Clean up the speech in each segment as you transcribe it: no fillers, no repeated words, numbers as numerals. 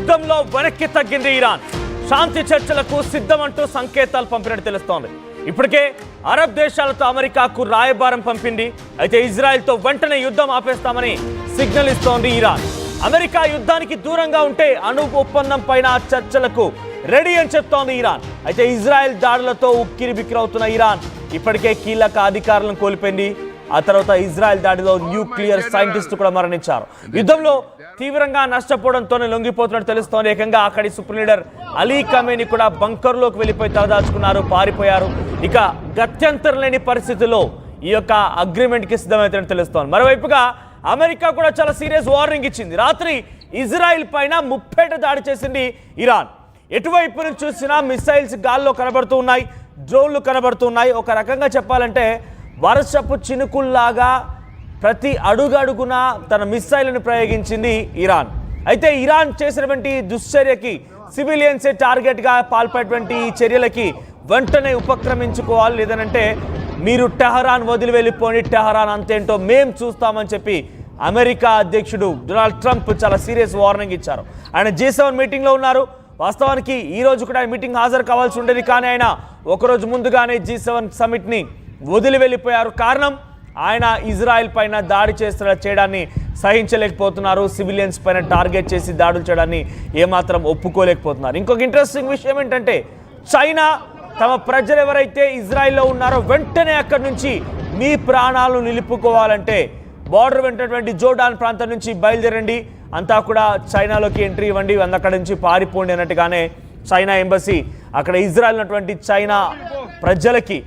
యుద్ధంలో వెనక్కి తగ్గింది ఇరాన్. శాంతి చర్చలకు సిద్ధమంటూ సంకేతాలు పంపినట్టు తెలుస్తోంది. ఇప్పటికే అరబ్ దేశాలతో అమెరికాకు రాయబారం పంపింది. అయితే ఇజ్రాయెల్తో వెంటనే యుద్ధం ఆపేస్తామని సిగ్నల్ ఇస్తోంది ఇరాన్. అమెరికా యుద్ధానికి దూరంగా ఉంటే అణు ఒప్పందం పైన చర్చలకు రెడీ అని చెప్తోంది ఇరాన్. అయితే ఇజ్రాయెల్ దాడులతో ఉక్కిరి బిక్కిరవుతున్న ఇరాన్ ఇప్పటికే కీలక అధికారులను కోల్పోయింది. ఆ తర్వాత ఇజ్రాయెల్ దాడిలో న్యూక్లియర్ సైంటిస్ట్ కూడా మరణించారు. యుద్ధంలో తీవ్రంగా నష్టపోవడంతోనే లొంగిపోతున్నట్టు తెలుస్తోంది. ఏకంగా అక్కడి సుప్రీం లీడర్ అలీ ఖమేనీ కూడా బంకర్లోకి వెళ్ళిపోయి తలదాచుకున్నారు, పారిపోయారు. ఇక గత్యంతరం లేని పరిస్థితుల్లో ఈ యొక్క అగ్రిమెంట్కి సిద్ధమవుతున్నట్టు తెలుస్తోంది. మరోవైపుగా అమెరికా కూడా చాలా సీరియస్ వార్నింగ్ ఇచ్చింది. రాత్రి ఇజ్రాయెల్ పైన ముప్పేట దాడి చేసింది ఇరాన్. ఎటువైపు నుంచి చూసినా మిసైల్స్ గాల్లో కనబడుతూ ఉన్నాయి, డ్రోన్లు కనబడుతున్నాయి. ఒక రకంగా చెప్పాలంటే వర్షపు చినుకుల్లాగా ప్రతి అడుగడుగున తన మిసైల్ను ప్రయోగించింది ఇరాన్. అయితే ఇరాన్ చేసినటువంటి దుశ్చర్యకి సివిలియన్సే టార్గెట్గా పాల్పడేటువంటి ఈ చర్యలకి వెంటనే ఉపక్రమించుకోవాలి, లేదనంటే మీరు టెహరాన్ వదిలి వెళ్ళిపోండి, టెహరాన్ అంతేంటో మేం చూస్తామని చెప్పి అమెరికా అధ్యక్షుడు డొనాల్డ్ ట్రంప్ చాలా సీరియస్ వార్నింగ్ ఇచ్చారు. ఆయన G7 మీటింగ్లో ఉన్నారు. వాస్తవానికి ఈ రోజు కూడా మీటింగ్ హాజరు కావాల్సి ఉండేది, కానీ ఆయన ఒకరోజు ముందుగానే G7 సమిట్ని వదిలి వెళ్ళిపోయారు. కారణం ఆయన ఇజ్రాయెల్ పైన దాడి చేయడాన్ని సహించలేకపోతున్నారు. సివిలియన్స్ పైన టార్గెట్ చేసి దాడులు చేయడాన్ని ఏమాత్రం ఒప్పుకోలేకపోతున్నారు. ఇంకొక ఇంట్రెస్టింగ్ విషయం ఏంటంటే చైనా తమ ప్రజలు ఎవరైతే ఇజ్రాయెల్లో ఉన్నారో వెంటనే అక్కడి నుంచి మీ ప్రాణాలను నిలుపుకోవాలంటే బార్డర్ వెంటటువంటి జోర్డాన్ ప్రాంతం నుంచి బయలుదేరండి, అంతా కూడా చైనాలోకి ఎంట్రీ ఇవ్వండి, అక్కడి నుంచి పారిపోండి అన్నట్టుగానే చైనా ఎంబసీ అక్కడ ఇజ్రాయెల్ ఉన్నటువంటి చైనా ప్రజలకి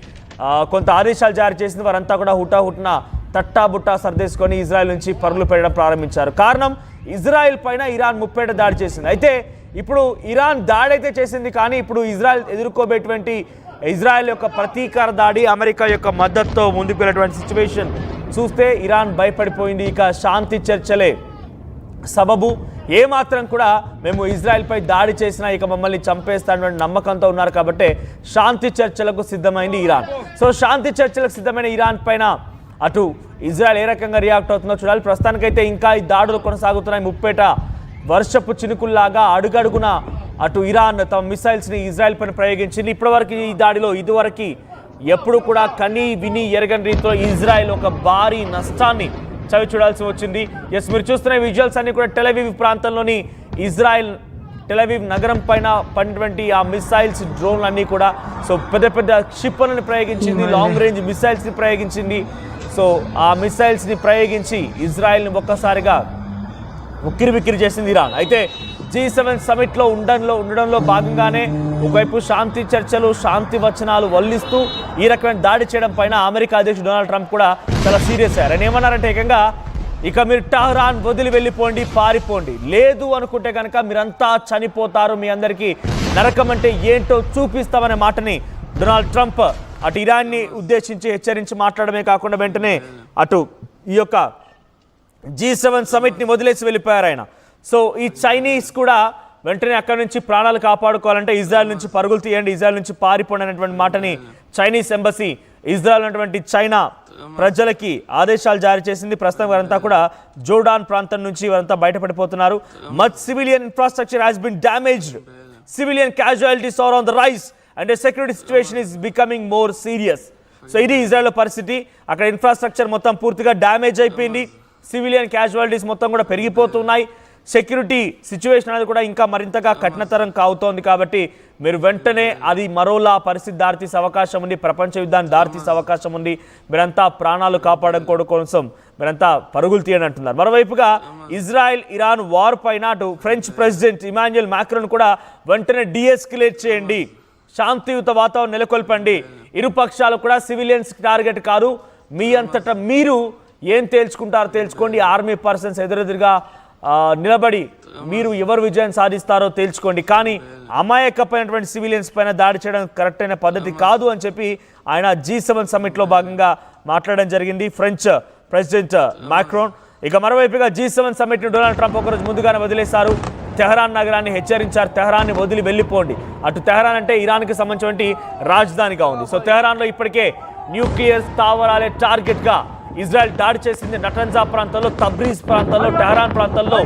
కొంత ఆదేశాలు జారీ చేసింది. వారంతా కూడా హుటాహుటిన తట్టాబుట్టా సర్దేసుకొని ఇజ్రాయెల్ నుంచి పరుగులు పెట్టడం ప్రారంభించారు. కారణం ఇజ్రాయెల్ పైన ఇరాన్ ముప్పేట దాడి చేసింది. అయితే ఇప్పుడు ఇరాన్ దాడి అయితే చేసింది, కానీ ఇప్పుడు ఇజ్రాయెల్ ఎదుర్కోబేటువంటి ఇజ్రాయెల్ యొక్క ప్రతీకార దాడి అమెరికా యొక్క మద్దతుతో ముందుకు వెళ్ళేటువంటి సిచ్యువేషన్ చూస్తే ఇరాన్ భయపడిపోయింది. ఇక శాంతి చర్చలే సబబు, ఏమాత్రం కూడా మేము ఇజ్రాయెల్పై దాడి చేసినా ఇక మమ్మల్ని చంపేస్తానని నమ్మకంతో ఉన్నారు. కాబట్టి శాంతి చర్చలకు సిద్ధమైంది ఇరాన్. సో శాంతి చర్చలకు సిద్ధమైన ఇరాన్ పైన అటు ఇజ్రాయెల్ ఏ రకంగా రియాక్ట్ అవుతుందో చూడాలి. ప్రస్తుతానికైతే ఇంకా ఈ దాడులు కొనసాగుతున్నాయి. ముప్పేట వర్షపు చినుకుల్లాగా అడుగడుగున అటు ఇరాన్ తమ మిసైల్స్ని ఇజ్రాయెల్ పైన ప్రయోగించింది. ఇప్పటివరకు ఈ దాడిలో ఇదివరకు ఎప్పుడు కూడా కనీ విని ఎరగని రీతిలో ఇజ్రాయెల్ ఒక భారీ నష్టాన్ని చవి చూడాల్సి వచ్చింది. ఎస్, మీరు చూస్తున్న విజువల్స్ అన్ని కూడా టెలవీవ్ ప్రాంతంలోని ఇజ్రాయెల్ టెలవీవ్ నగరం పైన పడినటువంటి ఆ మిసైల్స్, డ్రోన్లు అన్నీ కూడా సో పెద్ద పెద్ద క్షిపణులను ప్రయోగించింది, లాంగ్ రేంజ్ మిసైల్స్ని ప్రయోగించింది. సో ఆ మిసైల్స్ని ప్రయోగించి ఇజ్రాయెల్ని ఒక్కసారిగా ఉక్కిరిబిక్కిరి చేసింది ఇరాన్. అయితే G7 సమిట్లో ఉండడంలో భాగంగానే ఒకవైపు శాంతి చర్చలు, శాంతి వచనాలు వల్లిస్తూ ఈ రకమైన దాడి చేయడం పైన అమెరికా అధ్యక్షుడు డొనాల్డ్ ట్రంప్ కూడా చాలా సీరియస్ అయ్యారు. ఆయన ఏమన్నారంటే ఏకంగా ఇక మీరు టెహరాన్ వదిలి వెళ్ళిపోండి, పారిపోండి, లేదు అనుకుంటే కనుక మీరంతా చనిపోతారు, మీ అందరికీ నరకం అంటే ఏంటో చూపిస్తామనే మాటని డొనాల్డ్ ట్రంప్ అటు ఇరాన్ని ఉద్దేశించి హెచ్చరించి మాట్లాడమే కాకుండా వెంటనే అటు ఈ యొక్క G7 సమిట్ని వదిలేసి వెళ్ళిపోయారు ఆయన. సో ఈ చైనీస్ కూడా వెంటనే అక్కడి నుంచి ప్రాణాలు కాపాడుకోవాలంటే ఇజ్రాయెల్ నుంచి పరుగులు తీయండి, ఇజ్రాయెల్ నుంచి పారిపోండి అనేటువంటి మాటని చైనీస్ ఎంబసీ ఇజ్రాయెల్ అనేటువంటి చైనా ప్రజలకి ఆదేశాలు జారీ చేసింది. ప్రస్తుతం వారంతా కూడా జోర్డాన్ ప్రాంతం నుంచి వారంతా బయటపడిపోతున్నారు. Much civilian infrastructure has been damaged, civilian casualties are on the rise and security situation is becoming more serious. So ఇది ఇజ్రాయెల్ పరిస్థితి. అక్కడ ఇన్ఫ్రాస్ట్రక్చర్ మొత్తం పూర్తిగా డ్యామేజ్ అయిపోయింది, సివిలియన్ క్యాజువాలిటీస్ మొత్తం కూడా పెరిగిపోతున్నాయి, సెక్యూరిటీ సిచ్యువేషన్ అనేది కూడా ఇంకా మరింతగా కఠినతరం కావుతోంది. కాబట్టి మీరు వెంటనే అది మరోలా పరిస్థితి దారితీసే అవకాశం ఉంది, ప్రపంచ యుద్ధాన్ని దారితీసే అవకాశం ఉంది, మీరంతా ప్రాణాలు కాపాడుకోవడం కోసం మీరంతా పరుగులు తీయని అంటున్నారు. మరోవైపుగా ఇజ్రాయెల్ ఇరాన్ వార్ పైన అటు ఫ్రెంచ్ ప్రెసిడెంట్ ఇమాన్యుయల్ మాక్రాన్ కూడా వెంటనే డీఎస్కలేట్ చేయండి, శాంతియుత వాతావరణం నెలకొల్పండి, ఇరు పక్షాలు కూడా సివిలియన్స్ టార్గెట్ కాదు, మీ అంతటా మీరు ఏం తేల్చుకుంటారో తేల్చుకోండి, ఆర్మీ పర్సన్స్ ఎదురెదురుగా నిలబడి మీరు ఎవరు విజయం సాధిస్తారో తేల్చుకోండి, కానీ అమాయకమైనటువంటి సివిలియన్స్ పైన దాడి చేయడం కరెక్ట్ అయిన పద్ధతి కాదు అని చెప్పి ఆయన G7 సమిట్లో భాగంగా మాట్లాడడం జరిగింది ఫ్రెంచ్ ప్రెసిడెంట్ మాక్రాన్. ఇక మరోవైపుగా G7 సమిట్ని డొనాల్డ్ ట్రంప్ ఒకరోజు ముందుగానే వదిలేశారు. తెహరాన్ నగరాన్ని హెచ్చరించారు, తెహరాన్ని వదిలి వెళ్ళిపోండి. అటు తెహరాన్ అంటే ఇరాన్కి సంబంధించిన రాజధానిగా ఉంది. సో తెహరాన్లో ఇప్పటికే న్యూక్లియర్ స్థావరాలే టార్గెట్గా ఇజ్రాయెల్ దాడి చేసింది నటంజా ప్రాంతంలో, తబ్రీజ్ ప్రాంతంలో, టెహరాన్ ప్రాంతంలో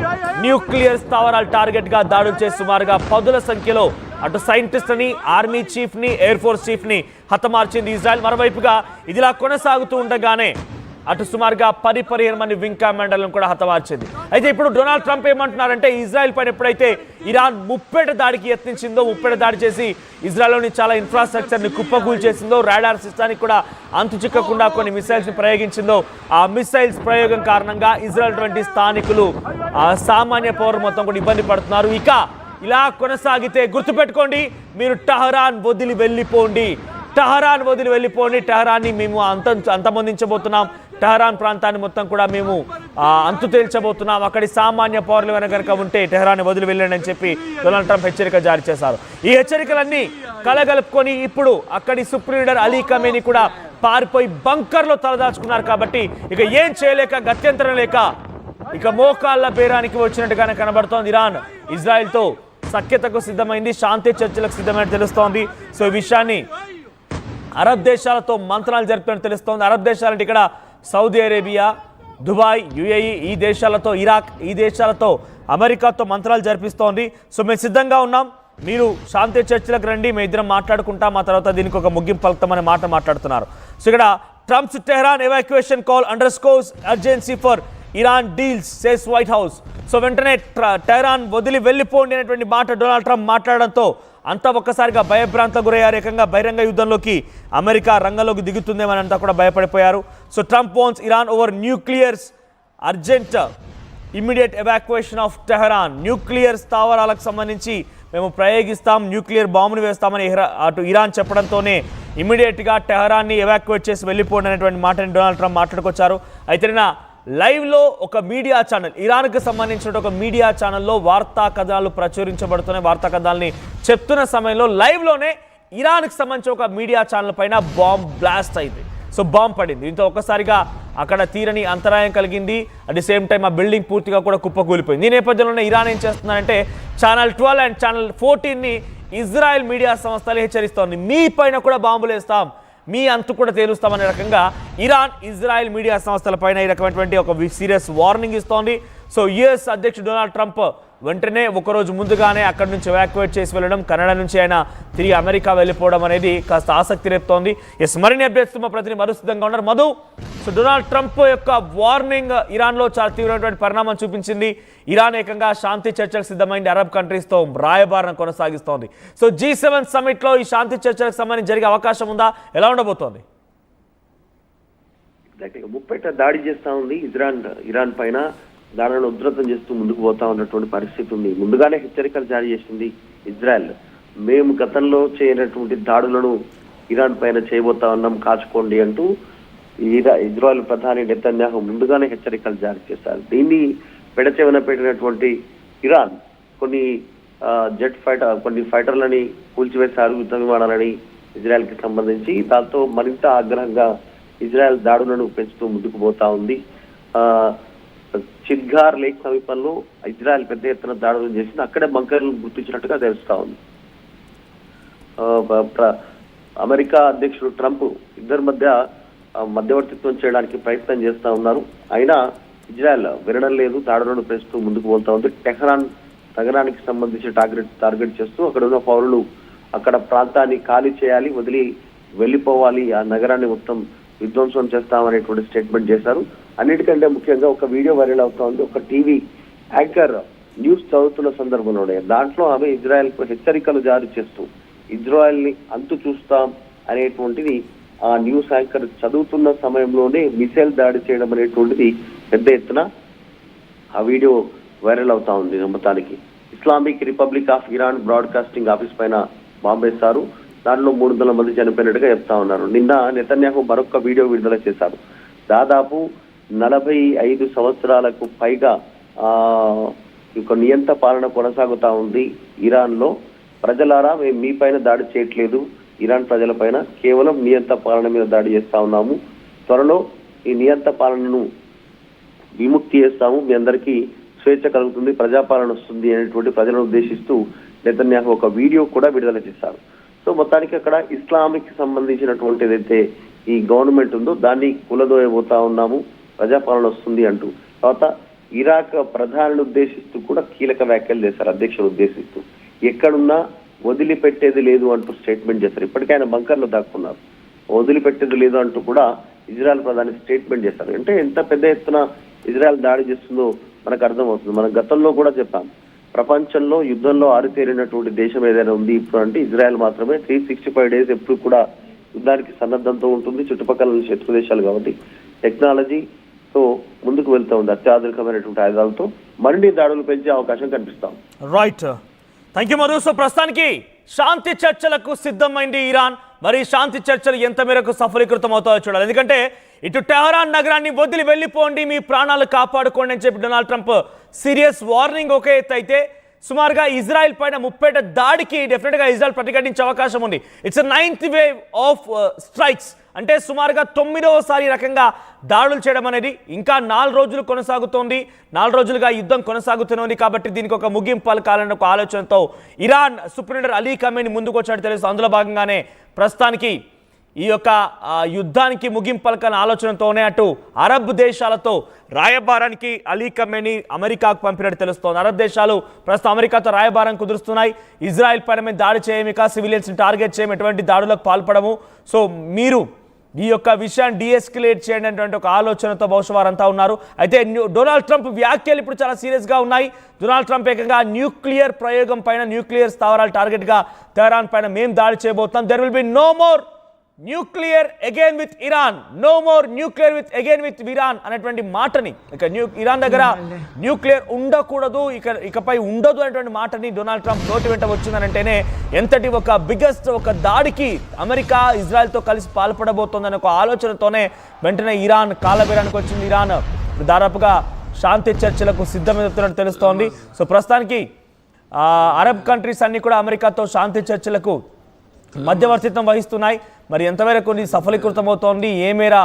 న్యూక్లియర్ స్థావరాలు టార్గెట్ గా దాడులు చేసి సుమారుగా 10ల సంఖ్యలో అటు సైంటిస్ట్ని, ఆర్మీ చీఫ్ని, ఎయిర్ ఫోర్స్ చీఫ్ని హతమార్చింది ఇజ్రాయెల్. మరోవైపుగా ఇదిలా కొనసాగుతూ ఉండగానే అటు సుమారుగా 15 మంది వింగ్ కమాండర్లను కూడా హతమార్చింది. అయితే ఇప్పుడు డొనాల్డ్ ట్రంప్ ఏమంటున్నారంటే, ఇజ్రాయెల్ పైన ఎప్పుడైతే ఇరాన్ ముప్పేట దాడికి యత్నించిందో, ముప్పేట దాడి చేసి ఇజ్రాయెల్లోని చాలా ఇన్ఫ్రాస్ట్రక్చర్ని కుప్పకూల్ చేసిందో, రాడార్ సిస్టానికి కూడా అంతు చిక్కకుండా కొన్ని మిసైల్స్ని ప్రయోగించిందో, ఆ మిసైల్స్ ప్రయోగం కారణంగా ఇజ్రాయెల్ వంటి స్థానికులు సామాన్య పౌరులు మొత్తం కూడా ఇబ్బంది పడుతున్నారు. ఇక ఇలా కొనసాగితే గుర్తుపెట్టుకోండి, మీరు టెహరాన్ వదిలి వెళ్ళిపోండి, టెహరాన్ వదిలి వెళ్ళిపోండి, టెహరాన్ని మేము అంతమొందించబోతున్నాం, టెహరాన్ ప్రాంతాన్ని మొత్తం కూడా మేము అంతు తేల్చబోతున్నాం, అక్కడి సామాన్య పౌరులు కనుక ఉంటే టెహరాన్ని వదిలి వెళ్ళండి అని చెప్పి డొనాల్డ్ ట్రంప్ హెచ్చరిక జారీ చేశారు. ఈ హెచ్చరికలన్నీ కలగలుపుకొని ఇప్పుడు అక్కడి సుప్రీం లీడర్ అలీ ఖమేనీ కూడా పారిపోయి బంకర్లో తలదాచుకున్నారు. కాబట్టి ఇక ఏం చేయలేక, గత్యంతరం లేక ఇక మోకాళ్ళ బేరానికి వచ్చినట్టుగానే కనబడుతోంది. ఇరాన్ ఇజ్రాయెల్తో సఖ్యతకు సిద్ధమైంది, శాంతి చర్చలకు సిద్ధమైనట్టు తెలుస్తోంది. సో ఈ విషయాన్ని అరబ్ దేశాలతో మంత్రాలు జరుపుతున్నట్టు తెలుస్తోంది. అరబ్ దేశాలంటే ఇక్కడ సౌదీ అరేబియా, దుబాయ్, యుఏఈ, ఈ దేశాలతో ఇరాక్, ఈ దేశాలతో అమెరికాతో మంత్రాలు జరిపిస్తోంది. సో మేము సిద్ధంగా ఉన్నాం, మీరు శాంతి చర్చలకు రండి, మేము ఇద్దరం మాట్లాడుకుంటాం, ఆ తర్వాత దీనికి ఒక ముగింపు పలుకుతామనే మాట మాట్లాడుతున్నారు. సో ఇక్కడ Trump's Tehran evacuation call underscores urgency for Iran deals says White House. So వెంటనే టెహరాన్ వదిలి వెళ్ళిపోండి అనేటువంటి మాట డొనాల్డ్ ట్రంప్ మాట్లాడడంతో అంతా ఒక్కసారిగా భయభ్రాంతకు గురయ్యారు. ఏకంగా బహిరంగ యుద్ధంలోకి అమెరికా రంగంలోకి దిగుతుందేమని అంతా కూడా భయపడిపోయారు. So Trump warns Iran over nuclears urgent immediate evacuation of Tehran. Nuclear స్థావరాలకు సంబంధించి మేము ప్రయోగిస్తాం, న్యూక్లియర్ బాంబును వేస్తామని అటు ఇరాన్ చెప్పడంతోనే ఇమ్మీడియట్గా టెహరాన్ని ఎవాక్యుయేట్ చేసి వెళ్ళిపోండి అనేటువంటి మాటని డొనాల్డ్ ట్రంప్ మాట్లాడుకొచ్చారు. అయితే నిన్న లైవ్లో ఒక మీడియా ఛానల్, ఇరాన్కి సంబంధించిన ఒక మీడియా ఛానల్లో వార్తా కథనాలు ప్రచురించబడుతున్నాయి. వార్తా కథనాలని చెప్తున్న సమయంలో లైవ్లోనే ఇరాన్కి సంబంధించిన ఒక మీడియా ఛానల్ పైన బాంబ్ బ్లాస్ట్ అయింది. సో బాంబ్ పడింది. దీంతో ఒక్కసారిగా అక్కడ తీరని అంతరాయం కలిగింది. అట్ ది సేమ్ టైం ఆ బిల్డింగ్ పూర్తిగా కూడా కుప్పకూలిపోయింది. ఈ నేపథ్యంలోనే ఇరాన్ ఏం చేస్తుందంటే ఛానల్ 12 అండ్ ఛానల్ 14ని ఇజ్రాయెల్ మీడియా సంస్థలు హెచ్చరిస్తోంది, మీ పైన కూడా బాంబులు వేస్తాం, మీ అంతు కూడా తేలుస్తామనే రకంగా ఇరాన్ ఇజ్రాయెల్ మీడియా సంస్థల పైన ఈ రకమైనటువంటి ఒక సీరియస్ వార్నింగ్ ఇస్తోంది. సో యుఎస్ అధ్యక్షుడు డొనాల్డ్ ట్రంప్ వెంటనే ఒకరోజు ముందుగానే అక్కడి నుంచి ఎవాక్యుయేట్ చేసి వెళ్ళడం, కెనడా నుంచి ఆయన తిరిగి అమెరికా వెళ్ళిపోవడం అనేది కాస్త ఆసక్తి రేపుతోంది. మరిన్ని అప్డేట్స్ మా ప్రతినిధి మధు సిద్ధంగా ఉన్నారు. మధు, సో డొనాల్డ్ ట్రంప్ యొక్క వార్నింగ్ ఇరాన్లో చాలా తీవ్రమైనటువంటి పరిణామం చూపించింది. ఇరాన్ ఏకంగా శాంతి చర్చలకు సిద్ధమైంది, అరబ్ కంట్రీస్తో రాయబారం కొనసాగిస్తోంది. సో G7 సమ్మిట్లో ఈ శాంతి చర్చలకు సంబంధించి జరిగే అవకాశం ఉందా, ఎలా ఉండబోతోంది? ముప్పేట దాడి చేస్తా ఉంది ఇరాన్ పైన, దాడులను ఉధృతం చేస్తూ ముందుకు పోతా ఉన్నటువంటి పరిస్థితి ఉంది. ముందుగానే హెచ్చరికలు జారీ చేసింది ఇజ్రాయెల్, మేము గతంలో చేయనటువంటి దాడులను ఇరాన్ పైన చేయబోతా ఉన్నాం, కాచుకోండి అంటూ ఇజ్రాయెల్ ప్రధాని నెతన్యాహు ముందుగానే హెచ్చరికలు జారీ చేశారు. దీన్ని పెడచెవిన పెట్టినటువంటి ఇరాన్ కొన్ని కొన్ని ఫైటర్లని కూల్చివేశారు, యుద్ధ విమానాలని ఇజ్రాయెల్ కి సంబంధించి. దాంతో మరింత ఆగ్రహంగా ఇజ్రాయెల్ దాడులను పెంచుతూ ముందుకు పోతా ఉంది. చిద్గార్ లేక్ సమీపంలో ఇజ్రాయెల్ పెద్ద ఎత్తున దాడులు చేసింది, అక్కడే బంకర్లు గుర్తించినట్టుగా తెలుస్తా ఉంది. అమెరికా అధ్యక్షుడు ట్రంప్ ఇద్దరి మధ్య మధ్యవర్తిత్వం చేయడానికి ప్రయత్నం చేస్తా ఉన్నారు. అయినా ఇజ్రాయెల్ వినడం లేదు, దాడులను పెంచుతూ ముందుకు పోతా ఉంది. టెహరాన్ నగరానికి సంబంధించి టార్గెట్ చేస్తూ అక్కడ ఉన్న పౌరులు అక్కడ ప్రాంతాన్ని ఖాళీ చేయాలి, వదిలి వెళ్ళిపోవాలి, ఆ నగరాన్ని మొత్తం విధ్వంసం చేస్తామనేటువంటి స్టేట్మెంట్ చేశారు. అన్నిటికంటే ముఖ్యంగా ఒక వీడియో వైరల్ అవుతా ఉంది. ఒక టీవీ యాంకర్ న్యూస్ చదువుతున్న సందర్భంలోనే దాంట్లో ఆమె ఇజ్రాయెల్ కు హెచ్చరికలు జారీ చేస్తూ ఇజ్రాయెల్ ని అంతు చూస్తాం అనేటువంటిది ఆ న్యూస్ యాంకర్ చదువుతున్న సమయంలోనే మిసైల్ దాడి చేయడం అనేటువంటిది పెద్ద ఎత్తున ఆ వీడియో వైరల్ అవుతా ఉంది. మొత్తానికి Islamic republic of Iran broadcasting office పైన బాంబేశారు, దానిలో 300 మంది చనిపోయినట్టుగా చెప్తా ఉన్నారు. నిన్న నెతన్యాహు మరొక వీడియో విడుదల చేశారు. దాదాపు 45 సంవత్సరాలకు పైగా ఒక నియంత పాలన కొనసాగుతా ఉంది ఇరాన్ లో. ప్రజలారా, మేము మీ పైన దాడి చేయట్లేదు, ఇరాన్ ప్రజల పైన కేవలం నియంత పాలన మీద దాడి చేస్తా ఉన్నాము. త్వరలో ఈ నియంత పాలనను విముక్తి చేస్తాము, మీ అందరికీ స్వేచ్ఛ కలుగుతుంది, ప్రజాపాలన వస్తుంది అనేటువంటి ప్రజలను ఉద్దేశిస్తూ నెతన్యాహు ఒక వీడియో కూడా విడుదల చేశారు. సో మొత్తానికి అక్కడ ఇస్లామిక్ సంబంధించినటువంటి ఏదైతే ఈ గవర్నమెంట్ ఉందో దాన్ని కూలదోయబోతా ఉన్నాము, ప్రజాపాలన వస్తుంది అంటూ. తర్వాత ఇరాక్ ప్రధానిని ఉద్దేశిస్తూ కూడా కీలక వ్యాఖ్యలు చేశారు, అధ్యక్షుడు ఉద్దేశిస్తూ. ఎక్కడున్నా వదిలిపెట్టేది లేదు అంటూ స్టేట్మెంట్ చేశారు. ఇప్పటికే ఆయన బంకర్లో దాక్కున్నారు. వదిలిపెట్టేది లేదు అంటూ కూడా ఇజ్రాయెల్ ప్రధాని స్టేట్మెంట్ చేశారు. అంటే ఎంత పెద్ద ఎత్తున ఇజ్రాయెల్ దాడి చేస్తుందో మనకు అర్థమవుతుంది. మనం గతంలో కూడా చెప్పాం, ప్రపంచంలో యుద్ధంలో ఆరితేరినటువంటి దేశం ఏదైనా ఉంది ఇప్పుడు అంటే ఇజ్రాయెల్ మాత్రమే. 365 days ఎప్పుడు కూడా యుద్ధానికి సన్నద్ధంతో ఉంటుంది. చుట్టుపక్కల శత్రు దేశాలు కాబట్టి టెక్నాలజీతో ముందుకు వెళ్తూ ఉంది. అత్యాధునికమైనటువంటి ఆయుధాలతో మరిన్ని దాడులు పెంచే అవకాశం కనిపిస్తాం. Right, thank you Madhu. So ప్రస్తుతానికి శాంతి చర్చలకు సిద్ధమైంది ఇరాన్. మరి శాంతి చర్చలు ఎంత మేరకు సఫలీకృతం అవుతాయో చూడాలి. ఎందుకంటే ఇటు టెహరాన్ నగరాన్ని వదిలి వెళ్ళిపోండి, మీ ప్రాణాలు కాపాడుకోండి అని చెప్పి డొనాల్డ్ ట్రంప్ సీరియస్ వార్నింగ్ ఒక ఎత్తు అయితే, సుమారుగా ఇజ్రాయెల్ పైన 30 దాడికి డెఫినెట్గా ఇజ్రాయెల్ ప్రతిఘటించే అవకాశం ఉంది. It's 9th wave of strikes. అంటే సుమారుగా 9వసారి రకంగా దాడులు చేయడం అనేది ఇంకా 4 రోజులు కొనసాగుతోంది. 4 రోజులుగా యుద్ధం కొనసాగుతూనే కాబట్టి దీనికి ఒక ముగింపు పలకాలన్న ఒక ఆలోచనతో Iran supreme leader Ali Khamenei ముందుకు వచ్చినట్టు తెలుసు. అందులో భాగంగానే ప్రస్తుతానికి ఈ యొక్క యుద్ధానికి ముగింపు పలకన ఆలోచనతోనే అటు అరబ్ దేశాలతో రాయబారానికి అలీ ఖమేనీ అమెరికాకు పంపినట్టు తెలుస్తోంది. అరబ్ దేశాలు ప్రస్తుతం అమెరికాతో రాయబారం కుదురుస్తున్నాయి. ఇజ్రాయెల్ పైన మీద దాడి చేయమిక, సివిలియన్స్ని టార్గెట్ చేయడం, ఎటువంటి దాడులకు పాల్పడము. సో మీరు ఈ యొక్క విషయాన్ని డీఎస్కలేట్ చేయండి అనేటువంటి ఒక ఆలోచనతో బహుశా వారంతా ఉన్నారు. అయితే డొనాల్డ్ ట్రంప్ వ్యాఖ్యలు ఇప్పుడు చాలా సీరియస్గా ఉన్నాయి. డొనాల్డ్ ట్రంప్ ఏకంగా న్యూక్లియర్ ప్రయోగం పైన, న్యూక్లియర్ స్థావరాలు టార్గెట్గా తెహరాన్ పైన మేము దాడి చేయబోతున్నాం. There will be no more nuclear again with Iran, no more nuclear again with Iran అనేటువంటి మాటని, ఇక ఇరాన్ దగ్గర న్యూక్లియర్ ఉండకూడదు, ఇకపై ఉండదు అనేటువంటి మాటని డొనాల్డ్ ట్రంప్ నోటి వెంట వచ్చిందనంటేనే ఎంతటి ఒక బిగ్గెస్ట్ ఒక దాడికి అమెరికా ఇజ్రాయెల్తో కలిసి పాల్పడబోతోందనే ఒక ఆలోచనతోనే వెంటనే ఇరాన్ కాలబేరానికి వచ్చింది. ఇరాన్ దాదాపుగా శాంతి చర్చలకు సిద్ధమవుతున్నట్టు తెలుస్తోంది. సో ప్రస్తుతానికి అరబ్ కంట్రీస్ అన్ని కూడా అమెరికాతో శాంతి చర్చలకు మధ్యవర్తిత్వం వహిస్తున్నాయి. మరి ఎంతవరకు సఫలీకృతం అవుతోంది, ఏ మేర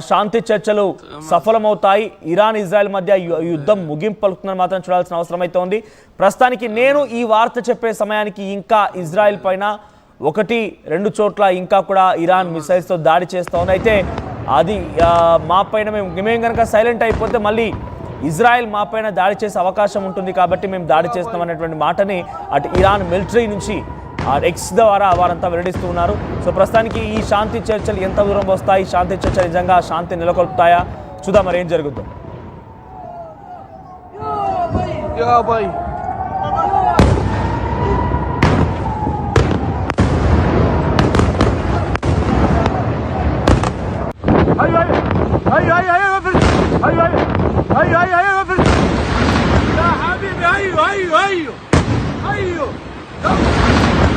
శాంతి చర్చలు సఫలమవుతాయి, ఇరాన్ ఇజ్రాయెల్ మధ్య యుద్ధం ముగింపు పలుకుతుందని మాత్రం చూడాల్సిన అవసరం అయితే ఉంది. ప్రస్తుతానికి నేను ఈ వార్త చెప్పే సమయానికి ఇంకా ఇజ్రాయెల్ పైన 1-2 చోట్ల ఇంకా కూడా ఇరాన్ మిసైల్స్తో దాడి చేస్తూ ఉంది. అయితే అది మా పైన మేము కనుక సైలెంట్ అయిపోతే మళ్ళీ ఇజ్రాయెల్ మా పైన దాడి చేసే అవకాశం ఉంటుంది కాబట్టి మేము దాడి చేస్తాం అనేటువంటి మాటని అటు ఇరాన్ మిలిటరీ నుంచి ఎక్స్ ద్వారా వారంతా వెల్లడిస్తూ ఉన్నారు. సో ప్రస్తుతానికి ఈ శాంతి చర్చలు ఎంత దూరం వస్తాయి, శాంతి చర్చలు నిజంగా శాంతి నెలకొల్పుతాయా, చూద్దాం మరి ఏం జరుగుతుందో.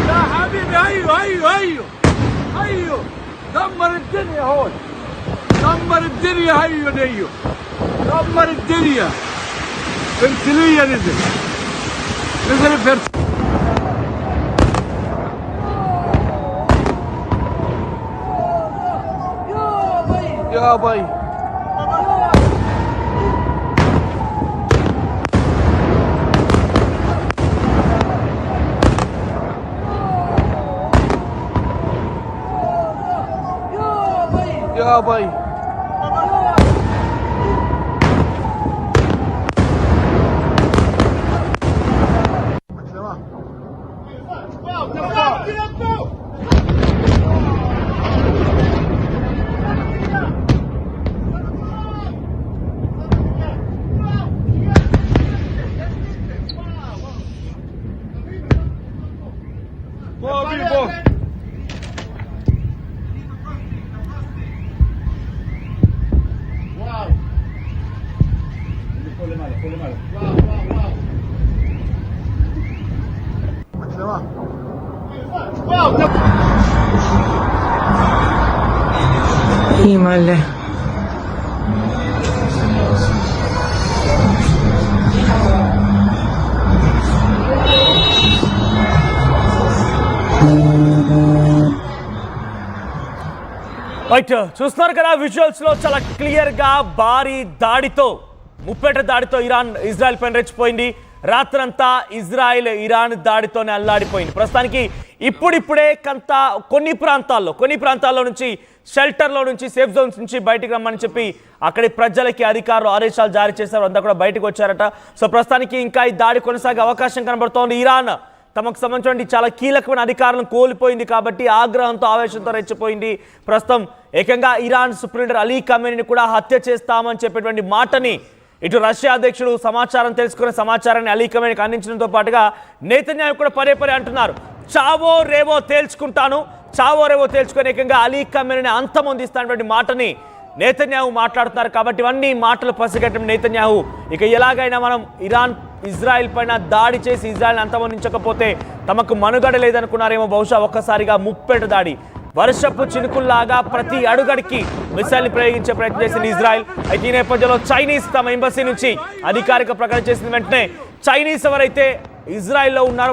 يا حبيبي ايوه دمر الدنيا هون، دمر الدنيا. ايوه دمر الدنيا. فرسلية نزل فرس يا باي يا باي Male. రైట్, చూస్తున్నారు కదా విజువల్స్ లో చాలా క్లియర్ గా భారీ దాడితో 30 దాడితో ఇజ్రాయెల్ పైన రెచ్చిపోయింది. రాత్రంతా ఇజ్రాయెల్ ఇరాన్ దాడితోనే అల్లాడిపోయింది. ప్రస్తుతానికి ఇప్పుడిప్పుడే కొన్ని ప్రాంతాల్లో నుంచి షెల్టర్లో నుంచి సేఫ్ జోన్స్ నుంచి బయటికి రమ్మని చెప్పి అక్కడి ప్రజలకి అధికారులు ఆదేశాలు జారీ చేశారు. అంతా కూడా బయటకు వచ్చారట. సో ప్రస్తుతానికి ఇంకా ఈ దాడి కొనసాగే అవకాశం కనబడుతోంది. ఇరాన్ తమకు సంబంధించిన చాలా కీలకమైన అధికారులను కోల్పోయింది కాబట్టి ఆగ్రహంతో ఆవేశంతో రెచ్చిపోయింది. ప్రస్తుతం ఏకంగా ఇరాన్ సుప్రీం లీడర్ అలీ ఖమేనీని కూడా హత్య చేస్తామని చెప్పేటువంటి మాటని ఇటు రష్యా అధ్యక్షుడు సమాచారం తెలుసుకునే సమాచారాన్ని అలీ ఖమేనీకి అందించడంతో పాటుగా నేతన్యాహు కూడా పదే అంటున్నారు, చావో రేవో తేల్చుకుంటాను, చావో రేవో తేల్చుకొని ఏకంగా అలీ ఖమేనీని అంతమొందిస్తానటువంటి మాటని నేతన్యాహు మాట్లాడుతున్నారు. కాబట్టి ఇవన్నీ మాటలు పసిగట్టడం నేతన్యాహు ఇక ఎలాగైనా మనం ఇజ్రాయెల్ పైన దాడి చేసి ఇజ్రాయెల్ని అంతమొందించకపోతే తమకు మనుగడ లేదనుకున్నారేమో. బహుశా ఒక్కసారిగా ముప్పెట దాడి వర్షపు చినుకుల్లాగా ప్రతి అడుగడికి మిసైల్ని ప్రయోగించే ప్రయత్నం చేసింది ఇజ్రాయెల్. అయితే ఈ నేపథ్యంలో చైనీస్ తమ ఎంబసీ నుంచి అధికారిక ప్రకటన చేసిన వెంటనే చైనీస్ ఎవరైతే ఇజ్రాయెల్లో ఉన్నారో